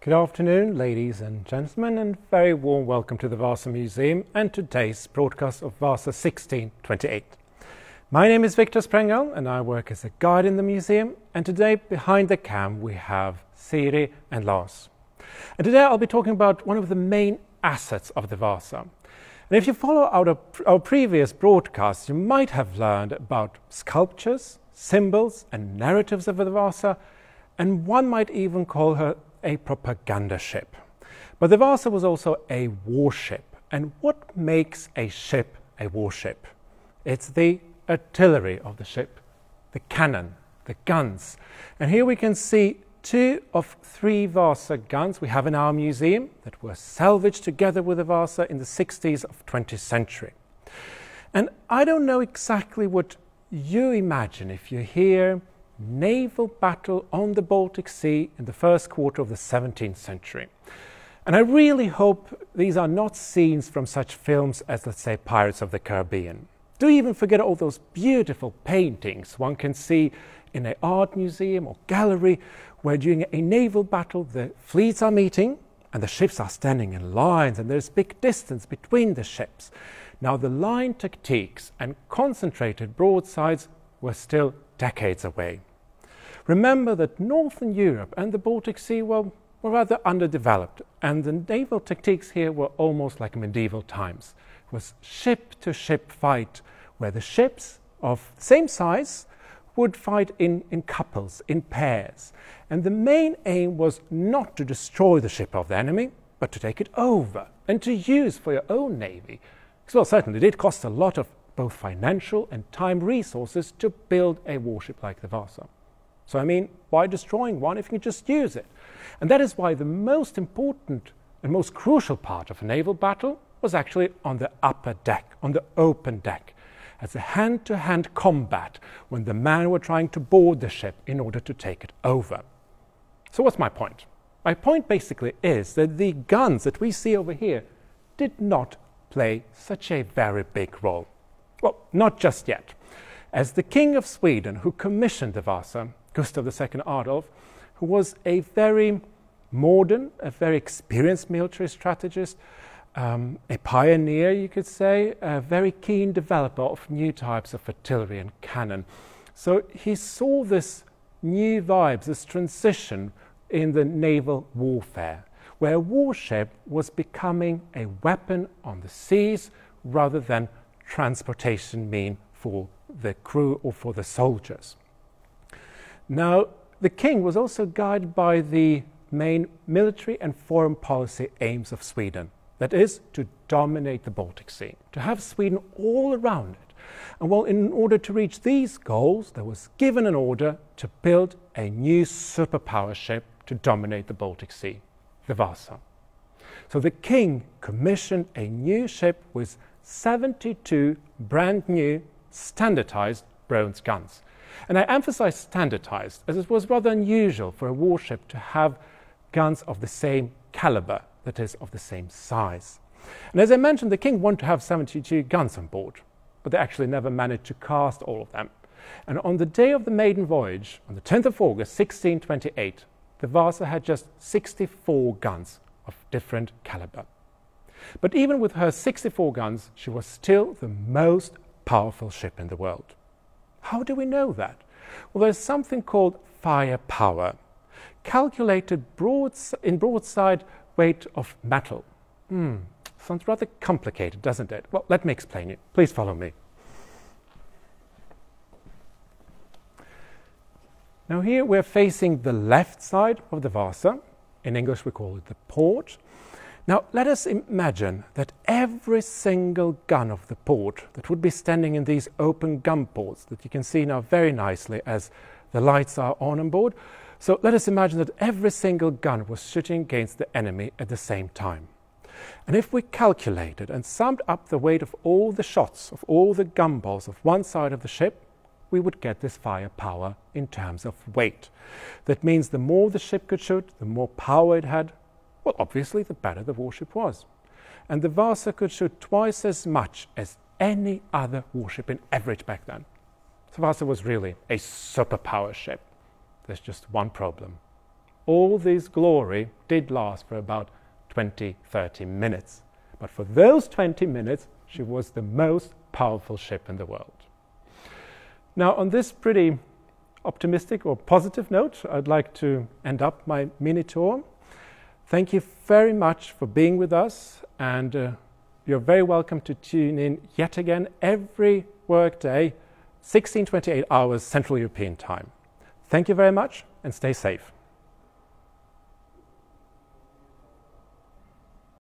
Good afternoon, ladies and gentlemen, and very warm welcome to the Vasa Museum and today's broadcast of Vasa 1628. My name is Viktors Sprengels and I work as a guide in the museum, and today behind the cam we have Siri and Lars. And today I'll be talking about one of the main assets of the Vasa. And if you follow our previous broadcasts, you might have learned about sculptures, symbols and narratives of the Vasa, and one might even call her a propaganda ship. But the Vasa was also a warship. And what makes a ship a warship? It's the artillery of the ship, the cannon, the guns. And here we can see 2 of 3 Vasa guns we have in our museum that were salvaged together with the Vasa in the 60s of 20th century. And I don't know exactly what you imagine if you hear naval battle on the Baltic Sea in the first quarter of the 17th century. And I really hope these are not scenes from such films as, let's say, Pirates of the Caribbean. Do even forget all those beautiful paintings one can see in an art museum or gallery where during a naval battle the fleets are meeting and the ships are standing in lines and there's big distance between the ships. Now the line tactics and concentrated broadsides were still decades away. Remember that Northern Europe and the Baltic Sea were rather underdeveloped, and the naval tactics here were almost like medieval times. It was ship-to-ship fight, where the ships of the same size would fight in couples, in pairs. And the main aim was not to destroy the ship of the enemy, but to take it over and to use for your own navy. Because, well, certainly it did cost a lot of both financial and time resources to build a warship like the Vasa. So, I mean, why destroying one if you can just use it? And that is why the most important and most crucial part of a naval battle was actually on the upper deck, on the open deck, as a hand-to-hand combat when the men were trying to board the ship in order to take it over. So what's my point? My point basically is that the guns that we see over here did not play such a very big role. Well, not just yet. As the King of Sweden, who commissioned the Vasa, Gustav II Adolf, who was a very modern, a very experienced military strategist, a pioneer, you could say, a very keen developer of new types of artillery and cannon. So he saw this new vibes, this transition in the naval warfare, where a warship was becoming a weapon on the seas rather than transportation mean for the crew or for the soldiers. Now, the king was also guided by the main military and foreign policy aims of Sweden. That is, to dominate the Baltic Sea, to have Sweden all around it. And well, in order to reach these goals, there was given an order to build a new superpower ship to dominate the Baltic Sea, the Vasa. So the king commissioned a new ship with 72 brand new standardized bronze guns. And I emphasize standardized, as it was rather unusual for a warship to have guns of the same caliber, that is, of the same size. And as I mentioned, the king wanted to have 72 guns on board, but they actually never managed to cast all of them. And on the day of the maiden voyage, on the 10th of August 1628, the Vasa had just 64 guns of different caliber. But even with her 64 guns, she was still the most powerful ship in the world. How do we know that? Well, there's something called firepower, calculated in broadside weight of metal. Sounds rather complicated, doesn't it? Well, let me explain it. Please follow me. Now here we're facing the left side of the Vasa. In English we call it the port. Now let us imagine that every single gun of the port that would be standing in these open gun ports that you can see now very nicely as the lights are on board. So let us imagine that every single gun was shooting against the enemy at the same time. And if we calculated and summed up the weight of all the shots, of all the gun balls of one side of the ship, we would get this firepower in terms of weight. That means the more the ship could shoot, the more power it had, well, obviously, the better the warship was. And the Vasa could shoot twice as much as any other warship in average back then. So Vasa was really a superpower ship. There's just one problem. all this glory did last for about 20-30 minutes. But for those 20 minutes, she was the most powerful ship in the world. Now, on this pretty optimistic or positive note, I'd like to end up my mini tour. Thank you very much for being with us, and you're very welcome to tune in yet again every workday, 16:28 hours Central European time. Thank you very much, and stay safe.